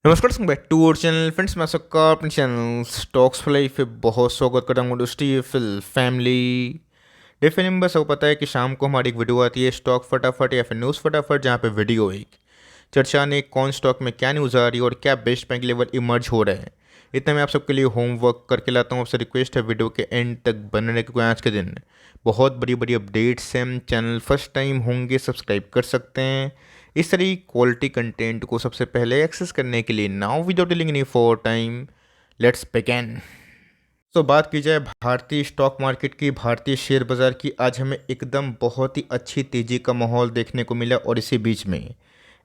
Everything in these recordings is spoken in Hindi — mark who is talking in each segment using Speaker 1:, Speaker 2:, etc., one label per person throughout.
Speaker 1: नमस्कार back to our channel friends. मैं सबका अपने चैनल स्टॉक्स फॉर लाइफ पे बहुत स्वागत करता हूँ। दोस्ती फिल फैमिली डिफरेंट नंबर सबको पता है कि शाम को हमारी एक वीडियो आती है स्टॉक फटाफट या फिर न्यूज़ फटाफट, जहाँ पे वीडियो एक चर्चा ने कौन स्टॉक में क्या न्यूज़ आ रही है और क्या बेस्ट बैंक लेवल इमर्ज हो रहा है। इतना मैं आप सबके लिए होमवर्क करके लाता हूँ। आपसे रिक्वेस्ट है वीडियो के एंड तक बने रहे, क्योंकि आज के दिन बहुत बड़ी बड़ी अपडेट्स हैं। चैनल फर्स्ट टाइम होंगे सब्सक्राइब कर सकते हैं इस तरह क्वालिटी कंटेंट को सबसे पहले एक्सेस करने के लिए। Now without delaying any for time, let's begin. तो बात की जाए भारतीय स्टॉक मार्केट की, भारतीय शेयर बाज़ार की, आज हमें एकदम बहुत ही अच्छी तेज़ी का माहौल देखने को मिला। और इसी बीच में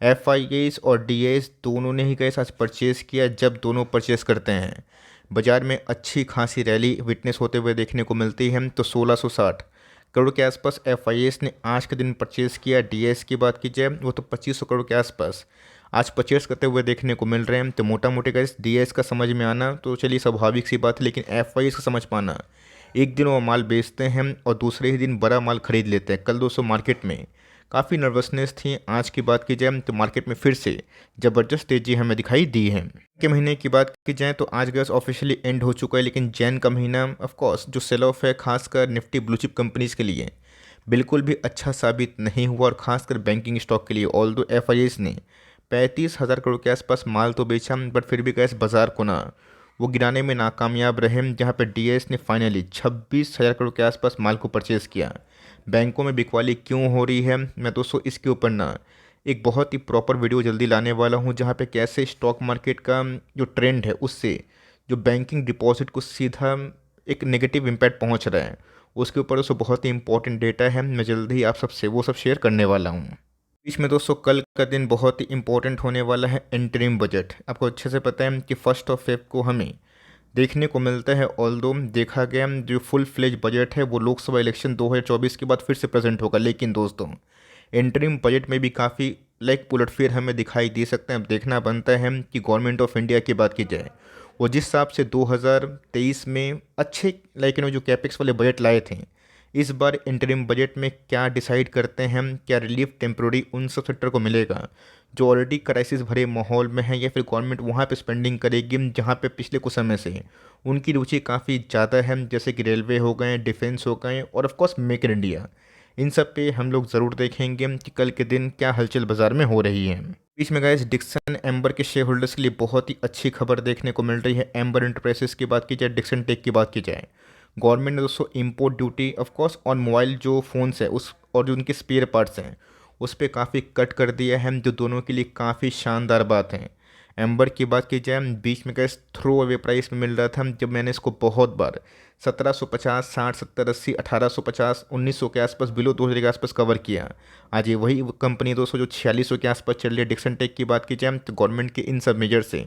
Speaker 1: एफ और डी दोनों ने ही गैस आज परचेज़ किया। जब दोनों परचेज़ करते हैं बाज़ार में अच्छी खासी रैली विटनेस होते हुए देखने को मिलती है। तो 1660 करोड़ के आसपास एफ ने आज के दिन परचेज़ किया। डी की बात की जाए वो तो 2500 करोड़ के आसपास आज परचेस करते हुए देखने को मिल रहे हैं। तो मोटा मोटी का डी का समझ में आना तो चलिए स्वाभाविक सी बात है, लेकिन एफ का समझ पाना, एक दिन वो माल बेचते हैं और दूसरे ही दिन बड़ा माल खरीद लेते हैं। कल दोस्तों मार्केट में काफ़ी नर्वसनेस थी। आज की बात की जाए तो मार्केट में फिर से ज़बरदस्त तेज़ी हमें दिखाई दी है। के महीने की बात की जाए तो आज गैस ऑफिशियली एंड हो चुका है, लेकिन जैन का महीना ऑफ कोर्स जो सेल ऑफ है खासकर निफ्टी ब्लू चिप कंपनीज के लिए बिल्कुल भी अच्छा साबित नहीं हुआ, और खासकर बैंकिंग स्टॉक के लिए। ऑल दो एफ ने 35,000 करोड़ के आसपास माल तो बेचा, बट फिर भी गैस बाजार को ना वो गिराने में नाकामयाब रहे, जहां पे डी ने फाइनली 26,000 करोड़ के आसपास माल को परचेज़ किया। बैंकों में बिकवाली क्यों हो रही है, मैं दोस्तों इसके ऊपर ना एक बहुत ही प्रॉपर वीडियो जल्दी लाने वाला हूं, जहां पे कैसे स्टॉक मार्केट का जो ट्रेंड है उससे जो बैंकिंग डिपॉजिट को सीधा एक नेगेटिव इम्पैक्ट पहुंच रहा है, उसके ऊपर दोस्तों बहुत ही इंपॉर्टेंट डेटा है। मैं जल्दी ही आप सबसे वो सब शेयर करने वाला हूँ। बीच में दोस्तों कल का दिन बहुत ही इंपॉर्टेंट होने वाला है, इंटरिम बजट। आपको अच्छे से पता है कि 1 को हमें देखने को मिलता है। ऑल्दो देखा गया जो फुल फ्लेज बजट है वो लोकसभा इलेक्शन 2024 के बाद फिर से प्रेजेंट होगा, लेकिन दोस्तों इंटरिम बजट में भी काफ़ी उलटफेर हमें दिखाई दे सकते हैं। अब देखना बनता है कि गवर्नमेंट ऑफ इंडिया की बात की जाए वो जिस हिसाब से 2023 में अच्छे जो कैपेक्स वाले बजट लाए थे, इस बार इंटरिम बजट में क्या डिसाइड करते हैं। क्या रिलीफ टेम्प्रोरी उन सब सेक्टर को मिलेगा जो ऑलरेडी क्राइसिस भरे माहौल में है, या फिर गवर्नमेंट वहाँ पे स्पेंडिंग करेगी जहाँ पे पिछले कुछ समय से उनकी रुचि काफ़ी ज़्यादा है, जैसे कि रेलवे हो गए, डिफेंस हो गए, और ऑफकोर्स मेक इन इंडिया। इन सब पे हम लोग ज़रूर देखेंगे कि कल के दिन क्या हलचल बाजार में हो रही है। बीच में गाइस डिक्सन एम्बर के शेयर होल्डर्स के लिए बहुत ही अच्छी खबर देखने को मिल रही है। एम्बर इंटरप्राइजेस की बात की जाए, डिक्सन टेक की बात की जाए, गवर्नमेंट ने दोस्तों import duty of course on mobile जो फ़ोन्स है उस और जो उनके स्पेयर पार्ट्स हैं उस पर काफ़ी कट कर दिया है, जो दोनों के लिए काफ़ी शानदार बात है। एम्बर की बात की जाए बीच में कैसे थ्रो अवे प्राइस में मिल रहा था, जब मैंने इसको बहुत बार 1750, 60, 70, 80, 1850, 1900 के आसपास, बिलो 2000 के आसपास कवर किया। आज ये वही कंपनी दोस्तों जो 4600 के आसपास चल रही है। डिक्सन टेक की बात की जाए तो गवर्नमेंट के इन सब मेजर से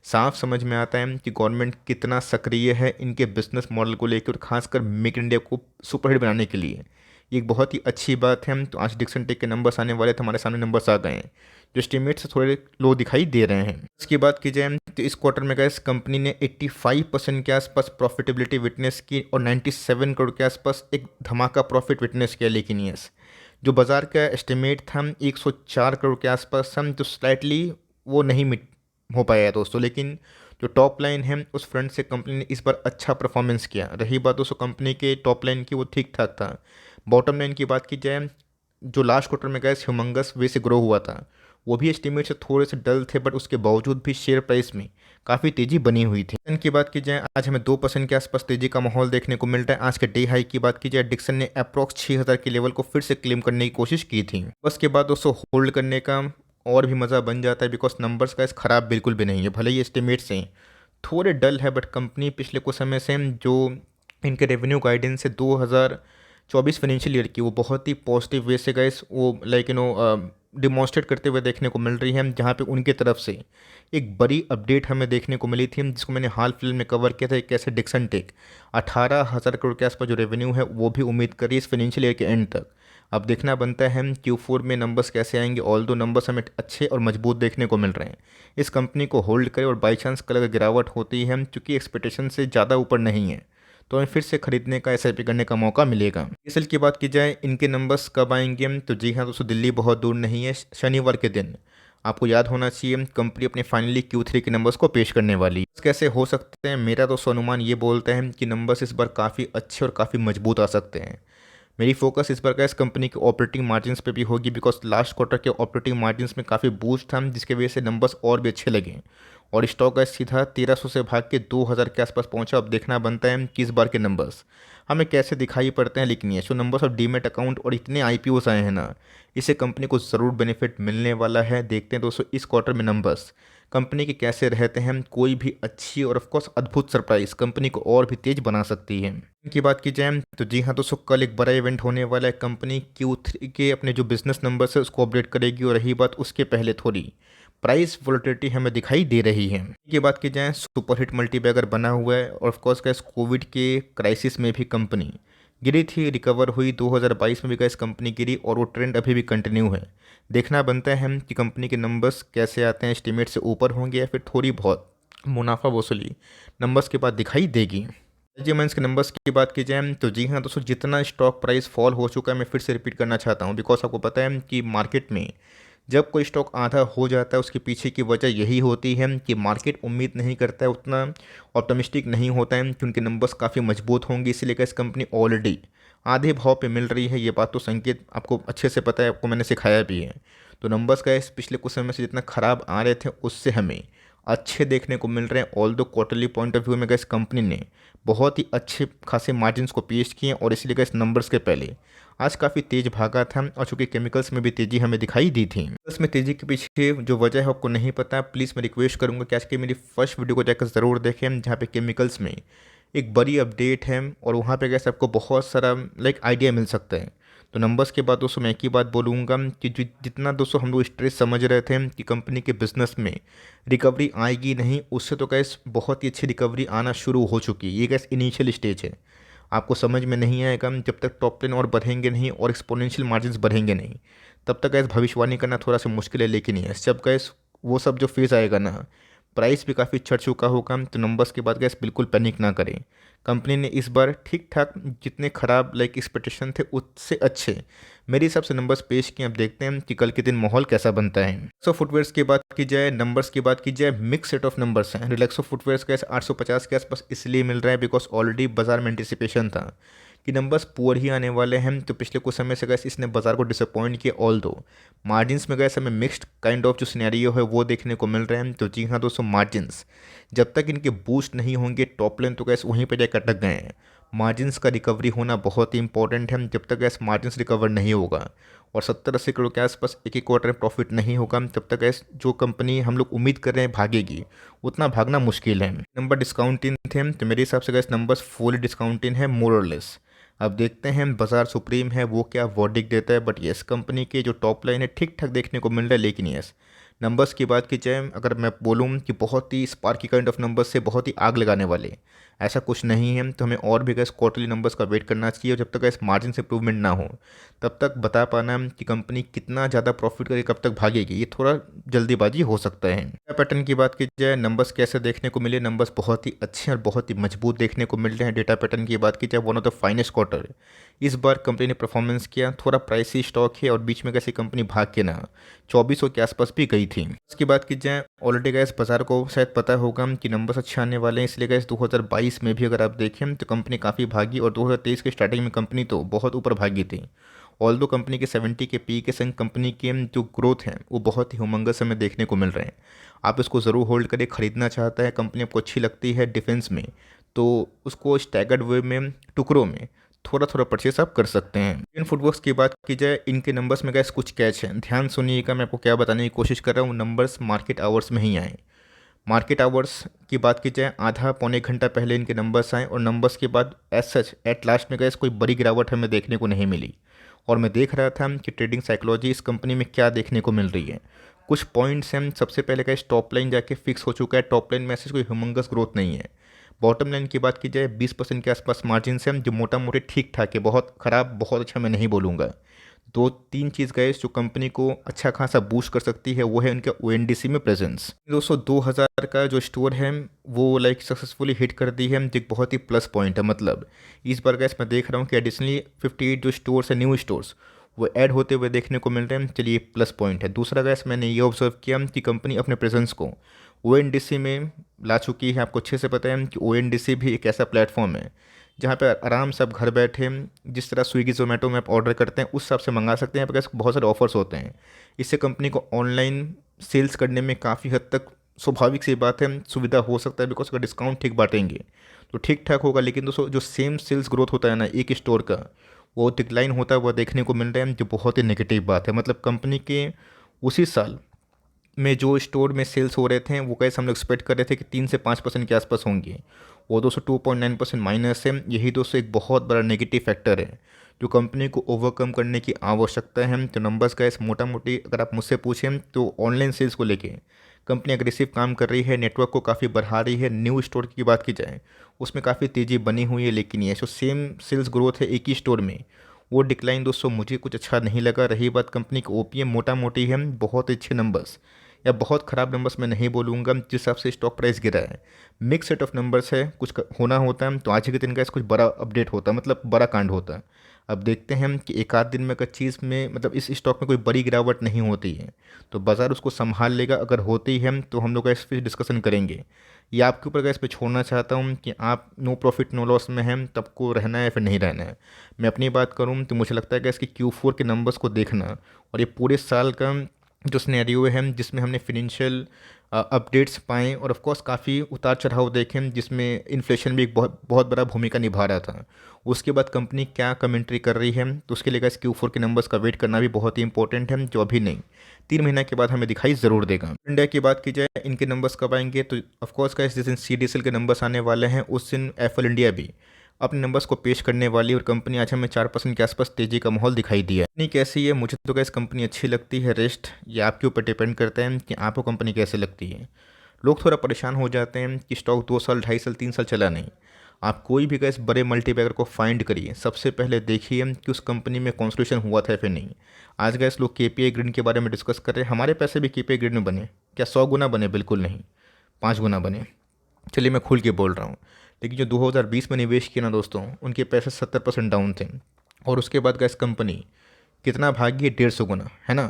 Speaker 1: साफ समझ में आता है कि गवर्नमेंट कितना सक्रिय है इनके बिजनेस मॉडल को लेकर, और खासकर मेक इन इंडिया को सुपरहिट बनाने के लिए। ये एक बहुत ही अच्छी बात है। तो आज डिक्सन टेक के नंबर्स आने वाले थे, हमारे सामने नंबर्स आ गए हैं जो एस्टिमेट से थोड़े लो दिखाई दे रहे हैं। इसकी बात की जाए तो इस क्वार्टर में गैस कंपनी ने 85% के आसपास प्रॉफिटेबिलिटी विटनेस की और 97 करोड़ के आसपास एक धमाका प्रॉफिट विटनेस किया। लेकिन यस जो बाजार का एस्टिमेट था 104 करोड़ के आसपास था, जो स्लाइटली वो नहीं मिट हो पाया है दोस्तों। लेकिन जो टॉप लाइन है उस फ्रंट से कंपनी ने इस बार अच्छा परफॉर्मेंस किया। रही बात दोस्तों कंपनी के टॉप लाइन की, वो ठीक ठाक था। बॉटम लाइन की बात की जाए जो लास्ट क्वार्टर में गए ह्यूमंगस वे से ग्रो हुआ था, वो भी एस्टिमेट से थोड़े से डल थे, बट उसके बावजूद भी शेयर प्राइस में काफ़ी तेज़ी बनी हुई थी। डिक्सन की बात की जाए आज हमें 2% के आसपास तेज़ी का माहौल देखने को मिल रहा है। आज के डे हाई की बात की जाए डिक्सन ने अप्रॉक्स 6000 के लेवल को फिर से क्लेम करने की कोशिश की थी। उसके बाद दोस्तों होल्ड करने का और भी मज़ा बन जाता है, बिकॉज नंबर्स का ख़राब बिल्कुल भी नहीं है। भले ही एस्टिमेट से थोड़े डल है, बट कंपनी पिछले कुछ समय से जो इनके रेवेन्यू गाइडेंस है 2024 फाइनेंशियल ईयर की, वो बहुत ही पॉजिटिव वे से गए वो डिमॉन्स्ट्रेट करते हुए देखने को मिल रही है, जहाँ पे उनके तरफ से एक बड़ी अपडेट हमें देखने को मिली थी, जिसको मैंने हाल फिलहाल में कवर किया था। कैसे डिक्सन टेक 18,000 करोड़ के आसपास जो रेवेन्यू है वो भी उम्मीद करी इस फाइनेंशियल ईयर के एंड तक। अब देखना बनता है Q4 में नंबर्स कैसे आएंगे। ऑल दो नंबर्स हमें अच्छे और मजबूत देखने को मिल रहे हैं। इस कंपनी को होल्ड करें, और बाई चांस कल अगर गिरावट होती है चूँकि एक्सपेक्टेशन से ज़्यादा ऊपर नहीं है, तो हमें फिर से खरीदने का SIP करने का मौका मिलेगा। एसएल की बात की जाए इनके नंबर्स कब आएंगे, तो जी हाँ दोस्तों दिल्ली बहुत दूर नहीं है। शनिवार के दिन आपको याद होना चाहिए कंपनी अपने फाइनली Q3 के नंबर्स को पेश करने वाली है। कैसे हो सकते हैं? मेरा तो अनुमान ये बोलता है कि नंबर्स इस बार काफ़ी अच्छे और काफ़ी मजबूत आ सकते हैं। मेरी फोकस इस बार का इस कंपनी के ऑपरेटिंग मार्जिन्स पे भी होगी, बिकॉज लास्ट क्वार्टर के ऑपरेटिंग मार्जिन्स में काफ़ी बूस्ट था, जिसकी वजह से नंबर्स और भी अच्छे लगे और स्टॉक का सीधा 1300 से भाग के 2000 के आसपास पहुंचा। अब देखना बनता है कि इस बार के नंबर्स हमें कैसे दिखाई पड़ते हैं। लेकिन ये जो नंबर्स ऑफ डीमेट अकाउंट और इतने आईपीओस आए हैं ना, इससे कंपनी को ज़रूर बेनिफिट मिलने वाला है। देखते हैं दोस्तों इस क्वार्टर में नंबर्स कंपनी के कैसे रहते हैं। कोई भी अच्छी और ऑफकोर्स अद्भुत सरप्राइज कंपनी को और भी तेज बना सकती है। की बात की जाए तो जी हाँ दोस्तों, कल एक बड़ा इवेंट होने वाला है। कंपनी Q3 के अपने जो बिजनेस नंबर्स है उसको अपडेट करेगी और रही बात उसके पहले थोड़ी प्राइस वोलेटिलिटी हमें दिखाई दे रही है। की बात की जाए सुपरहिट मल्टीबैगर बना हुआ है और ऑफकोर्स का कोविड के क्राइसिस में भी कंपनी गिरी थी, रिकवर हुई। 2022 में भी गैस कंपनी गिरी और वो ट्रेंड अभी भी कंटिन्यू है। देखना बनता है कि कंपनी के नंबर्स कैसे आते हैं, एस्टिमेट से ऊपर होंगे या फिर थोड़ी बहुत मुनाफा वसूली नंबर्स के बाद दिखाई देगी। एजीएमएंस के नंबर्स की बात की जाए तो जी हाँ दोस्तों, जितना स्टॉक प्राइस फॉल हो चुका है मैं फिर से रिपीट करना चाहता हूँ, बिकॉज आपको पता है कि मार्केट में जब कोई स्टॉक आधा हो जाता है उसके पीछे की वजह यही होती है कि मार्केट उम्मीद नहीं करता है, उतना ऑप्टिमिस्टिक नहीं होता है कि उनके नंबर्स काफ़ी मजबूत होंगे। इसीलिए कैसे कंपनी ऑलरेडी आधे भाव पे मिल रही है। ये बात तो संकेत आपको अच्छे से पता है, आपको मैंने सिखाया भी है। तो नंबर्स का पिछले कुछ समय से जितना खराब आ रहे थे उससे हमें अच्छे देखने को मिल रहे हैं। ऑल दो क्वार्टरली पॉइंट ऑफ व्यू में गैस कंपनी ने बहुत ही अच्छे खासे मार्जिन्स को पेश किए और इसलिए गैस नंबर्स के पहले आज काफ़ी तेज भागा था। और चूंकि केमिकल्स में भी तेज़ी हमें दिखाई दी थी, इसमें तेज़ी के पीछे जो वजह है आपको नहीं पता, प्लीज़ मैं रिक्वेस्ट करूंगा कि आज की मेरी फर्स्ट वीडियो को जाकर ज़रूर देखें, जहाँ पे केमिकल्स में एक बड़ी अपडेट है और वहाँ पे गैस आपको बहुत सारा आइडिया मिल सकता है। तो नंबर्स के बाद दोस्तों मैं एक ही बात बोलूँगा कि जितना दोस्तों हम लोग स्ट्रेस समझ रहे थे कि कंपनी के बिजनेस में रिकवरी आएगी नहीं, उससे तो गैस बहुत ही अच्छी रिकवरी आना शुरू हो चुकी है। ये गैस इनिशियल स्टेज है। आपको समझ में नहीं आएगा जब तक टॉप लाइन और बढ़ेंगे नहीं और एक्सपोनेंशियल मार्जिन्स बढ़ेंगे नहीं, तब तक गैस भविष्यवाणी करना थोड़ा सा मुश्किल है। लेकिन ये जब गैस वो सब जो फेज़ आएगा ना, प्राइस भी काफ़ी चढ़ चुका होगा, तो नंबर्स के बाद गैस बिल्कुल पैनिक ना करें। कंपनी ने इस बार ठीक ठाक जितने खराब एक्सपेक्टेशन थे उससे अच्छे मेरे हिसाब से नंबर्स पेश किए। अब देखते हैं कि कल के दिन माहौल कैसा बनता है। सो फुटवेयर्स की बात की जाए, नंबर्स की बात की जाए, मिक्स सेट ऑफ नंबर्स हैं। रिलैक्सो फुटवेयर्स का 850 के आसपास इसलिए मिल रहा है बिकॉज ऑलरेडी बाजार में एंटिसिपेशन था कि नंबर्स पुअर ही आने वाले हैं। तो पिछले कुछ समय से गैस इसने बाजार को डिसअपॉइंट किया। ऑल दो मार्जिन्स में गैस हमें मिक्स्ड काइंड ऑफ जो सिनेरियो है वो देखने को मिल रहे हैं। तो जी हाँ दोस्तों, मार्जिन्स जब तक इनके बूस्ट नहीं होंगे टॉप लाइन तो गैस वहीं पर जाकर अटक गए हैं। मार्जिन्स का रिकवरी होना बहुत ही इंपॉर्टेंट है। जब तक गैस मार्जिन्स रिकवर नहीं होगा और 70-80 करोड़ के आसपास एक एक क्वार्टर में प्रॉफिट नहीं होगा, तब तक गैस जो कंपनी हम लोग उम्मीद कर रहे हैं भागेगी, उतना भागना मुश्किल है। नंबर डिस्काउंटिंग थे तो मेरे हिसाब से गैस नंबर्स फुल डिस्काउंटिंग है मोर और लेस। अब देखते हैं बाजार सुप्रीम है वो क्या वर्डिक्ट देता है। बट यस, कंपनी के जो टॉप लाइन है ठीक ठाक देखने को मिल रहा है। लेकिन यस, नंबर्स की बात की जाए, अगर मैं बोलूँ कि बहुत ही स्पार्की काइंड ऑफ नंबर्स से बहुत ही आग लगाने वाले, ऐसा कुछ नहीं है। तो हमें और भी गैस क्वार्टरली नंबर्स का वेट करना चाहिए और जब तक गैस मार्जिन से इंप्रूवमेंट ना हो तब तक बता पाना कि कंपनी कितना ज़्यादा प्रॉफिट करके कब तक भागेगी, ये थोड़ा जल्दीबाजी हो सकता है। पैटर्न की बात की जाए, नंबर्स कैसे देखने को मिले, नंबर्स बहुत ही अच्छे और बहुत ही मजबूत देखने को मिल रहे हैं। डेटा पैटर्न की बात की जाए, one of the finest quarter इस बार कंपनी ने परफॉर्मेंस किया। थोड़ा प्राइसी स्टॉक है और बीच में कैसे कंपनी भाग के ना 2400 के आसपास भी गई थी। इसकी बात की जाए, ऑलरेडी गैस बाजार को शायद पता होगा कि नंबर्स अच्छे आने वाले हैं, इसलिए गैस 2022 में भी अगर आप देखें तो कंपनी काफ़ी भागी और 2023 के स्टार्टिंग में कंपनी तो बहुत ऊपर भागी थी। ऑल दो कंपनी के 70 के पी के संग कंपनी के जो ग्रोथ है वो बहुत ही ह्यूमंगस हमें देखने को मिल रहे हैं। आप इसको ज़रूर होल्ड करें। खरीदना चाहता है कंपनी आपको अच्छी लगती है डिफेंस में, तो उसको स्टैगर्ड वे में टुकड़ों में थोड़ा थोड़ा परचेस आप कर सकते हैं। इन फुटवर्क्स की बात की जाए, इनके नंबर्स में गैस कुछ कैच है, ध्यान सुनिएगा। मैं आपको क्या बताने की कोशिश कर रहा हूँ, नंबर्स मार्केट आवर्स में ही आए। मार्केट आवर्स की बात की जाए, आधा पौने घंटा पहले इनके नंबर्स आए और नंबर्स के बाद एज सच एट लास्ट में गैस कोई बड़ी गिरावट हमें देखने को नहीं मिली। और मैं देख रहा था कि ट्रेडिंग साइकोलॉजी इस कंपनी में क्या देखने को मिल रही है। कुछ पॉइंट्स हैं, सबसे पहले का टॉप लाइन जाके फिक्स हो चुका है। टॉप लाइन में ऐसे कोई ह्यूमंगस ग्रोथ नहीं है। बॉटम लाइन की बात की जाए, 20% के आसपास मार्जिन से हम जो मोटा मोटे ठीक ठाक है, बहुत ख़राब बहुत अच्छा मैं नहीं बोलूँगा। दो तीन चीज़ गए जो कंपनी को अच्छा खासा बूस्ट कर सकती है, वो है उनके ONDC में प्रेजेंस। दोस्तों 2000 का जो स्टोर है वो सक्सेसफुली हिट कर दी है, जो एक बहुत ही प्लस पॉइंट है। मतलब इस बार गैस मैं देख रहा हूँ कि एडिशनली 58 जो स्टोर्स है न्यू स्टोर्स वो ऐड होते हुए देखने को मिल रहे हैं। चलिए प्लस पॉइंट है। दूसरा गैस मैंने ये ऑब्जर्व किया कि कंपनी अपने प्रेजेंस को ONDC में ला चुकी है। आपको अच्छे से पता है कि ONDC भी एक ऐसा प्लेटफॉर्म है जहाँ पे आराम से आप घर बैठे जिस तरह स्विगी जोमेटो में आप ऑर्डर करते हैं उस हिसाब से मंगा सकते हैं। यहाँ पर बहुत सारे ऑफर्स होते हैं। इससे कंपनी को ऑनलाइन सेल्स करने में काफ़ी हद तक स्वाभाविक सी बात है सुविधा हो सकता है, बिकॉज अगर डिस्काउंट ठीक बांटेंगे तो ठीक ठाक होगा। लेकिन दोस्तों जो सेम सेल्स ग्रोथ होता है ना एक स्टोर का, वो डिक्लाइन होता है, वो देखने को मिल रहा है, जो बहुत ही नेगेटिव बात है। मतलब कंपनी के उसी साल में जो स्टोर में सेल्स हो रहे थे वो कैसे हम लोग एक्सपेक्ट कर रहे थे कि 3 से 5% के आसपास होंगे, वो दोस्तों 2.9% माइनस है। यही दोस्तों एक बहुत बड़ा नेगेटिव फैक्टर है जो कंपनी को ओवरकम करने की आवश्यकता है। तो नंबर्स का इस मोटा मोटी अगर आप मुझसे पूछें तो ऑनलाइन सेल्स को लेके कंपनी अग्रेसिव काम कर रही है, नेटवर्क को काफ़ी बढ़ा रही है। न्यू स्टोर की बात की जाए उसमें काफ़ी तेज़ी बनी हुई है, लेकिन ये जो सेम सेल्स ग्रोथ है एक ही स्टोर में, वो डिक्लाइन दोस्तों मुझे कुछ अच्छा नहीं लगा। रही बात कंपनी की OPM मोटा मोटी है, बहुत अच्छे नंबर्स या बहुत ख़राब नंबर्स मैं नहीं बोलूँगा, जिस हिसाब से स्टॉक प्राइस गिरा है मिक्स सेट ऑफ नंबर्स है। कुछ होना होता है तो आज के दिन का कुछ बड़ा अपडेट होता है, मतलब बड़ा कांड होता है। अब देखते हैं कि एक आध दिन में अगर चीज़ में मतलब इस स्टॉक में कोई बड़ी गिरावट नहीं होती है तो बाज़ार उसको संभाल लेगा। अगर होती है तो हम लोग इस पर डिस्कशन करेंगे। या आपके ऊपर इस पर छोड़ना चाहता हूँ कि आप नो प्रॉफिट नो लॉस में हैं, तब को रहना है फिर नहीं रहना है। मैं अपनी बात करूँ तो मुझे लगता है कि इसकी Q4 के नंबर्स को देखना और ये पूरे साल का जो सिनेरियो है जिसमें हमने फिनेंशियल अपडेट्स पाएँ और ऑफ कोर्स काफ़ी उतार चढ़ाव देखें, जिसमें इन्फ्लेशन भी एक बहुत बहुत बड़ा भूमिका निभा रहा था। उसके बाद कंपनी क्या कमेंट्री कर रही है तो उसके लिए इस Q4 के नंबर्स का वेट करना भी बहुत ही इंपॉर्टेंट है, जो अभी नहीं 3 महीना के बाद हमें दिखाई ज़रूर देगा। इंडिया की बात की जाए इनके नंबर्स कब आएंगे तो ऑफकोर्स का जिस दिन CDSL के नंबर्स आने वाले हैं उस दिन एफएल इंडिया भी अपने नंबर्स को पेश करने वाली, और कंपनी आज हमें 4% के आसपास तेजी का माहौल दिखाई दिया है। कंपनी कैसी है? मुझे तो गैस कंपनी अच्छी लगती है। रेस्ट ये आपके ऊपर डिपेंड करता है कि आपको कंपनी कैसे लगती है। लोग थोड़ा परेशान हो जाते हैं कि स्टॉक 2 साल 2.5 साल 3 साल चला नहीं। आप कोई भी गैस बड़े मल्टीबैगर को फाइंड करिए, सबसे पहले देखिए कि उस कंपनी में कॉन्स्टिट्यूशन हुआ था फिर नहीं। आज गैस लोग KPI ग्रिड के बारे में डिस्कस कर रहे हैं। हमारे पैसे भी KPI ग्रिड में बने क्या? 100 गुना बने? बिल्कुल नहीं, 5 गुना बने। चलिए मैं खुल के बोल रहा हूँ। लेकिन जो 2020 में निवेश किया ना दोस्तों, उनके पैसे 70% डाउन थे, और उसके बाद गैस कंपनी कितना भागी? 150 गुना, है ना।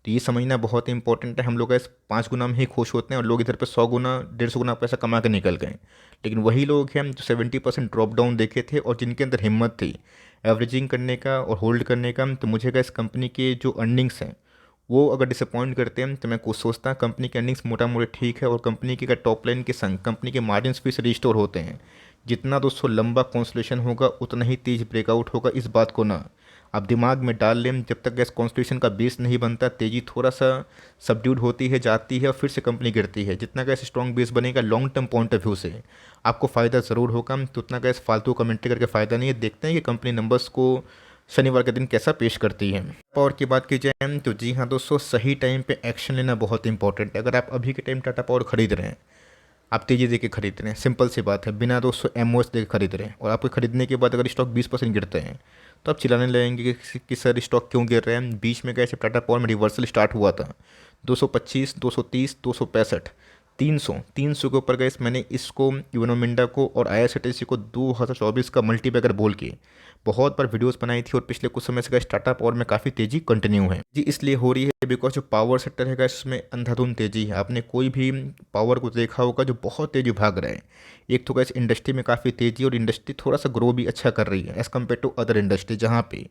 Speaker 1: तो ये समझना बहुत ही इंपॉर्टेंट है। हम लोग गैस 5 गुना में ही खुश होते हैं और लोग इधर पे 100 गुना 150 गुना पैसा कमा के निकल गए। लेकिन वही लोग हैं जो 70% ड्रॉप डाउन देखे थे और जिनके अंदर हिम्मत थी एवरेजिंग करने का और होल्ड करने का। तो मुझे गैस कंपनी के जो अर्निंग्स हैं वो अगर डिसअपॉइंट करते हैं तो मैं कुछ सोचता कंपनी के अर्निंग्स मोटा मोटी ठीक है, और कंपनी के टॉप लाइन के संग कंपनी के मार्जिन्स भी रिस्टोर होते हैं। जितना दोस्तों लंबा कॉन्सोलिडेशन होगा उतना ही तेज ब्रेकआउट होगा। इस बात को ना आप दिमाग में डाल लें। जब तक गैस कॉन्स्टिट्यूशन का बेस नहीं बनता तेज़ी थोड़ा सा सबड्यूड होती है, जाती है और फिर से कंपनी गिरती है। जितना गैस स्ट्रॉन्ग बेस बनेगा long term point of view से आपको फ़ायदा ज़रूर होगा, तो उतना गैस फालतू कमेंट्री करके फ़ायदा नहीं है। देखते हैं कि कंपनी नंबर्स को शनिवार के दिन कैसा पेश करती है। पावर की बात की जाए तो जी हाँ दोस्तों, सही टाइम पे एक्शन लेना बहुत इंपॉर्टेंट है। अगर आप अभी के टाइम टाटा पावर खरीद रहे हैं, आप तेज़ी दे के खरीद रहे हैं, सिंपल सी बात है, बिना दोस्तों MOS दे के खरीद रहे हैं, और आपको खरीदने के बाद अगर स्टॉक 20% गिरते हैं तो आप चिल्लाने लगेंगे कि सर स्टॉक क्यों गिर रहे हैं। बीच में कैसे टाटा पावर में रिवर्सल स्टार्ट हुआ था 225, 230, 265, 300 के ऊपर गए। मैंने इसको यूनो मिंडा को और IRCTC को 2024 का मल्टीबैगर बोल के बहुत बार वीडियोस बनाई थी, और पिछले कुछ समय से गए टाटा पावर में काफ़ी तेज़ी कंटिन्यू है जी। इसलिए हो रही है बिकॉज जो पावर सेक्टर है इसमें अंधाधुंध तेज़ी है। आपने कोई भी पावर को देखा होगा जो बहुत तेज़ी भाग रहा है। एक तो कैसे इंडस्ट्री में काफ़ी तेज़ी, और इंडस्ट्री थोड़ा सा ग्रो भी अच्छा कर रही है as compare to other industry, जहाँ पे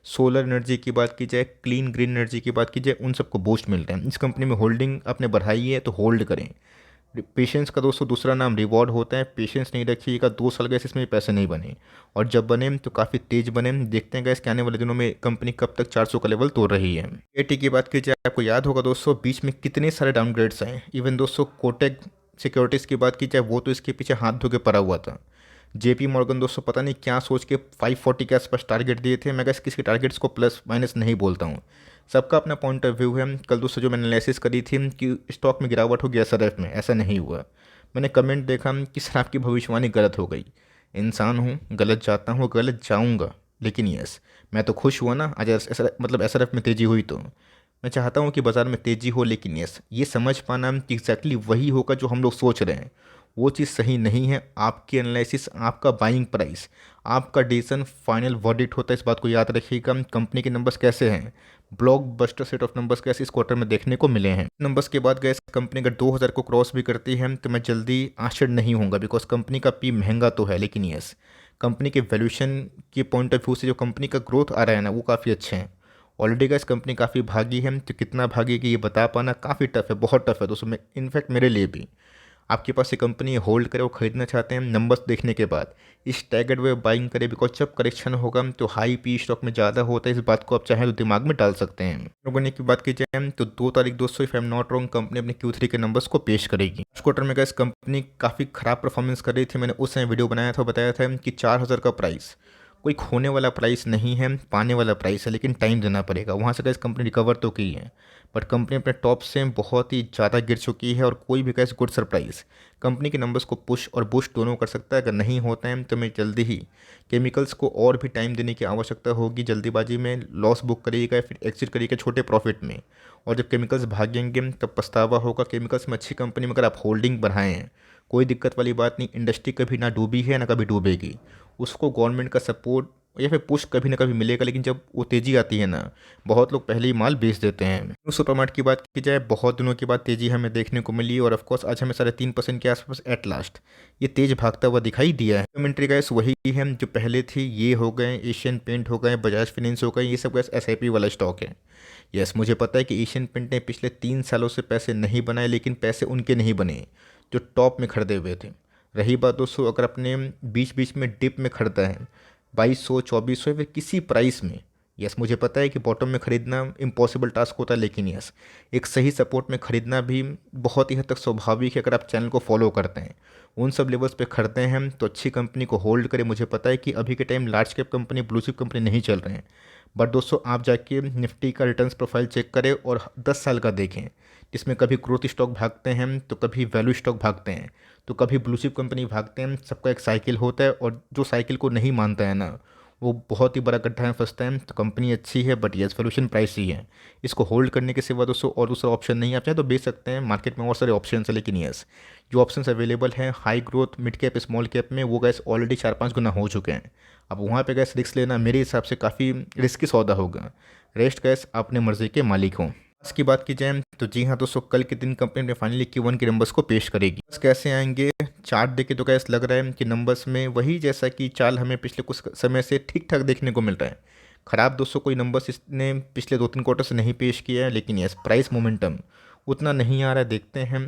Speaker 1: सोलर एनर्जी की बात की जाए, क्लीन ग्रीन एनर्जी की बात की जाए, उन सबको बूस्ट मिल रहा है। इस कंपनी में होल्डिंग आपने बढ़ाई है तो होल्ड करें। पेशेंस का दोस्तों दूसरा नाम रिवॉर्ड होता है। पेशेंस नहीं रखिएगा, 2 साल गैस इसमें पैसे नहीं बने, और जब बने तो काफ़ी तेज़ बने। देखते हैं गैस कि आने वाले दिनों में कंपनी कब तक 400 का लेवल तोड़ रही है। AT की बात की जाए, आपको याद होगा दोस्तों बीच में कितने सारे डाउनग्रेड्स आए। इवन दोस्तों कोटेक सिक्योरिटीज़ की बात की जाए, वो तो इसके पीछे हाथ धो के पड़ा हुआ था। JP मॉर्गन दोस्तों पता नहीं क्या सोच के 540 के आसपास टारगेट दिए थे। मैं गैस किसी टारगेट्स को प्लस माइनस नहीं बोलता हूँ, सबका अपना पॉइंट ऑफ व्यू है। कल दोस्तों जो मैंने एनालिसिस करी थी कि स्टॉक में गिरावट होगी SRF में, ऐसा नहीं हुआ। मैंने कमेंट देखा कि सर आपकी भविष्यवाणी गलत हो गई। इंसान हूँ, गलत जाता हूँ, गलत जाऊँगा, लेकिन यस मैं तो खुश हुआ ना आज मतलब SRF में तेज़ी हुई। तो मैं चाहता हूँ कि बाज़ार में तेज़ी हो, लेकिन यस ये समझ पाना कि एग्जैक्टली वही होगा जो हम लोग सोच रहे हैं, वो चीज़ सही नहीं है। आपकी एनालिसिस, आपका बाइंग प्राइस, आपका डिसीजन फाइनल वर्डिक्ट होता है। इस बात को याद रखिएगा। कंपनी के नंबर्स कैसे हैं, ब्लॉकबस्टर सेट ऑफ नंबर्स कैसे इस क्वार्टर में देखने को मिले हैं। नंबर्स के बाद गैस कंपनी अगर 2000 को क्रॉस भी करती है तो मैं जल्दी आश्चर्य नहीं होऊंगा, बिकॉज कंपनी का पी महंगा तो है, लेकिन यस कंपनी के वैल्यूएशन के पॉइंट ऑफ व्यू से जो कंपनी का ग्रोथ आ रहा है ना, वो काफ़ी अच्छे हैं। ऑलरेडी गैस कंपनी काफ़ी भागी है, तो कितना भागेगी ये बता पाना काफ़ी टफ है, बहुत टफ है दोस्तों। मैं इनफैक्ट मेरे लिए भी, आपके पास ये कंपनी होल्ड करे, वो खरीदना चाहते हैं, नंबर्स देखने के बाद इस स्टैगर्ड वे बाइंग करे, बिकॉज जब करेक्शन होगा तो हाई पी स्टॉक में ज़्यादा होता है। इस बात को आप चाहें तो दिमाग में डाल सकते हैं। लोगों ने की बात की जाए तो 2 तारीख दोस्तों, if I am not wrong, company अपने Q3 के नंबर्स को पेश करेगी। इस क्वार्टर में गैस कंपनी काफ़ी खराब परफॉर्मेंस कर रही थी। मैंने उस समय वीडियो बनाया था, बताया था कि 4000 का प्राइस कोई खोने वाला प्राइस नहीं है, पाने वाला प्राइस है, लेकिन टाइम देना पड़ेगा। वहाँ से गैस कंपनी रिकवर तो की है, बट कंपनी अपने टॉप से बहुत ही ज़्यादा गिर चुकी है। और कोई भी गैस गुड सरप्राइज कंपनी के नंबर्स को पुश और बूस्ट दोनों कर सकता है। अगर नहीं होता है तो मैं जल्दी ही केमिकल्स को और भी टाइम देने की आवश्यकता होगी। जल्दीबाजी में लॉस बुक करिएगा या फिर एग्जिट करिएगा छोटे प्रॉफिट में, और जब केमिकल्स भागेंगे तब पछतावा होगा। केमिकल्स में अच्छी कंपनी में अगर आप होल्डिंग बढ़ाएं हैं, कोई दिक्कत वाली बात नहीं। इंडस्ट्री कभी ना डूबी है ना कभी डूबेगी, उसको गवर्नमेंट का सपोर्ट या फिर पुश कभी ना कभी मिलेगा। लेकिन जब वो तेज़ी आती है ना, बहुत लोग पहले ही माल बेच देते हैं। सुपरमार्ट की बात की जाए, बहुत दिनों के बाद तेज़ी हमें देखने को मिली, और ऑफकोर्स आज हमें 3.5% के आसपास एट लास्ट ये तेज़ भागता हुआ दिखाई दिया है। कमेंट्री गैस वही है जो पहले थी। ये हो गए एशियन पेंट, हो गए बजाज फाइनेंस, हो गए, ये सब गैस SIP वाला स्टॉक है। यस, मुझे पता है कि एशियन पेंट ने पिछले 3 सालों से पैसे नहीं बनाए, लेकिन पैसे उनके नहीं बने जो टॉप में खरीदे हुए थे। रही बात दोस्तों, अगर अपने बीच बीच में डिप में खरीदा है 2200 2400 फिर किसी प्राइस में, यस मुझे पता है कि बॉटम में ख़रीदना इम्पॉसिबल टास्क होता है, लेकिन यस एक सही सपोर्ट में ख़रीदना भी बहुत ही हद तक स्वाभाविक है। अगर आप चैनल को फॉलो करते हैं, उन सब लेवल्स पे खरीदते हैं तो अच्छी कंपनी को होल्ड करें। मुझे पता है कि अभी के time large cap company, blue chip company नहीं चल रहे हैं, बट दोस्तों आप जाके निफ्टी का रिटर्न्स प्रोफाइल चेक करें और 10 साल का देखें, जिसमें कभी ग्रोथ स्टॉक भागते हैं तो कभी वैल्यू स्टॉक भागते हैं तो कभी ब्लू चिप कंपनी भागते हैं। सबका एक साइकिल होता है, और जो साइकिल को नहीं मानता है ना, वो बहुत ही बड़ा गड्ढा में फंसता है। तो कंपनी अच्छी है, बट यस वैल्यूएशन प्राइस ही है। इसको होल्ड करने के सिवा दोस्तों और दूसरा ऑप्शन नहीं है। आप चाहे तो बेच सकते हैं, मार्केट में और सारे ऑप्शन है, लेकिन यस जो ऑप्शन अवेलेबल हैं high growth, mid cap, small cap में, वो गैस ऑलरेडी 4-5 गुना हो चुके हैं। अब वहाँ पे गैस रिस्क लेना मेरे हिसाब से काफ़ी रिस्की सौदा होगा। रेस्ट गैस अपने मर्जी के मालिक हों। आज की बात की जाए तो जी हाँ दोस्तों, कल के दिन कंपनी ने फाइनली Q1 के नंबर्स को पेश करेगी। बस कैसे आएंगे, चार्ट देखे तो कैसे लग रहा है कि नंबर्स में वही जैसा कि चाल हमें पिछले कुछ समय से ठीक ठाक देखने को मिल रहा है। खराब दोस्तों कोई नंबर्स इसने पिछले 2-3 क्वार्टर से नहीं पेश किया है, लेकिन यस प्राइस मोमेंटम उतना नहीं आ रहा है। देखते हैं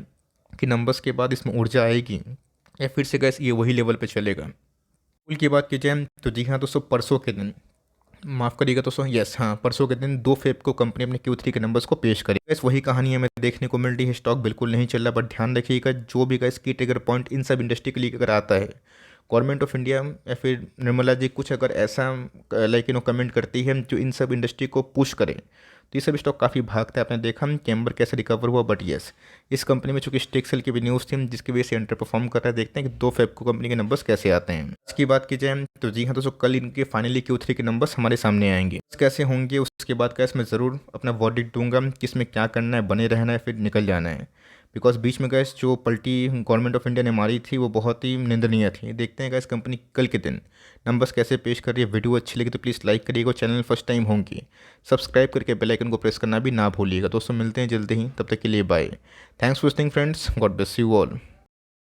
Speaker 1: कि नंबर्स के बाद इसमें ऊर्जा आएगी या फिर से गैस ये वही लेवल पे चलेगा। कल की बात की जाए तो जी हाँ दोस्तों, परसों के दिन, माफ़ करिएगा दोस्तों, यस हाँ परसों के दिन 2 फेब को कंपनी अपने Q3 के नंबर्स को पेश करी। गैस वही कहानी हमें देखने को मिल रही है, स्टॉक बिल्कुल नहीं चल रहा। बट ध्यान रखिएगा, जो भी गैस की ट्रिगर पॉइंट इन सब इंडस्ट्री के लिए अगर आता है, गवर्नमेंट ऑफ इंडिया या फिर निर्मला जी कुछ अगर ऐसा कमेंट करती है जो इन सब इंडस्ट्री को पुश करे, तो ये सब स्टॉक काफ़ी भागता है। आपने देखा चैम्बर कैसे रिकवर हुआ, बट यस इस कंपनी में चूंकि स्टेक सेल की भी न्यूज़ थी, जिसकी वजह से अंडर परफॉर्म कर रहा है। देखते हैं कि 2 फेब को कंपनी के नंबर्स कैसे आते हैं। आज की बात की जाए तो जी हाँ दोस्तों, कल इनके फाइनली Q3 के नंबर्स हमारे सामने आएंगे। कैसे होंगे उसके बाद कैसे मैं ज़रूर अपना वर्डिक्ट दूंगा कि इसमें क्या करना है, बने रहना है फिर निकल जाना है। बिकॉज बीच में गैस जो पलटी गवर्नमेंट ऑफ इंडिया ने मारी थी वो बहुत ही निंदनीय थी। देखते हैं गैस कंपनी कल के दिन नंबर्स कैसे पेश कर रही है। वीडियो अच्छी लगी तो प्लीज़ लाइक करिएगा, चैनल फर्स्ट टाइम होंगी सब्सक्राइब करके बेल आइकन को प्रेस करना भी ना भूलिएगा। दोस्तों मिलते हैं जल्दी ही, तब तक के लिए bye. Thanks for listening friends, God bless you all.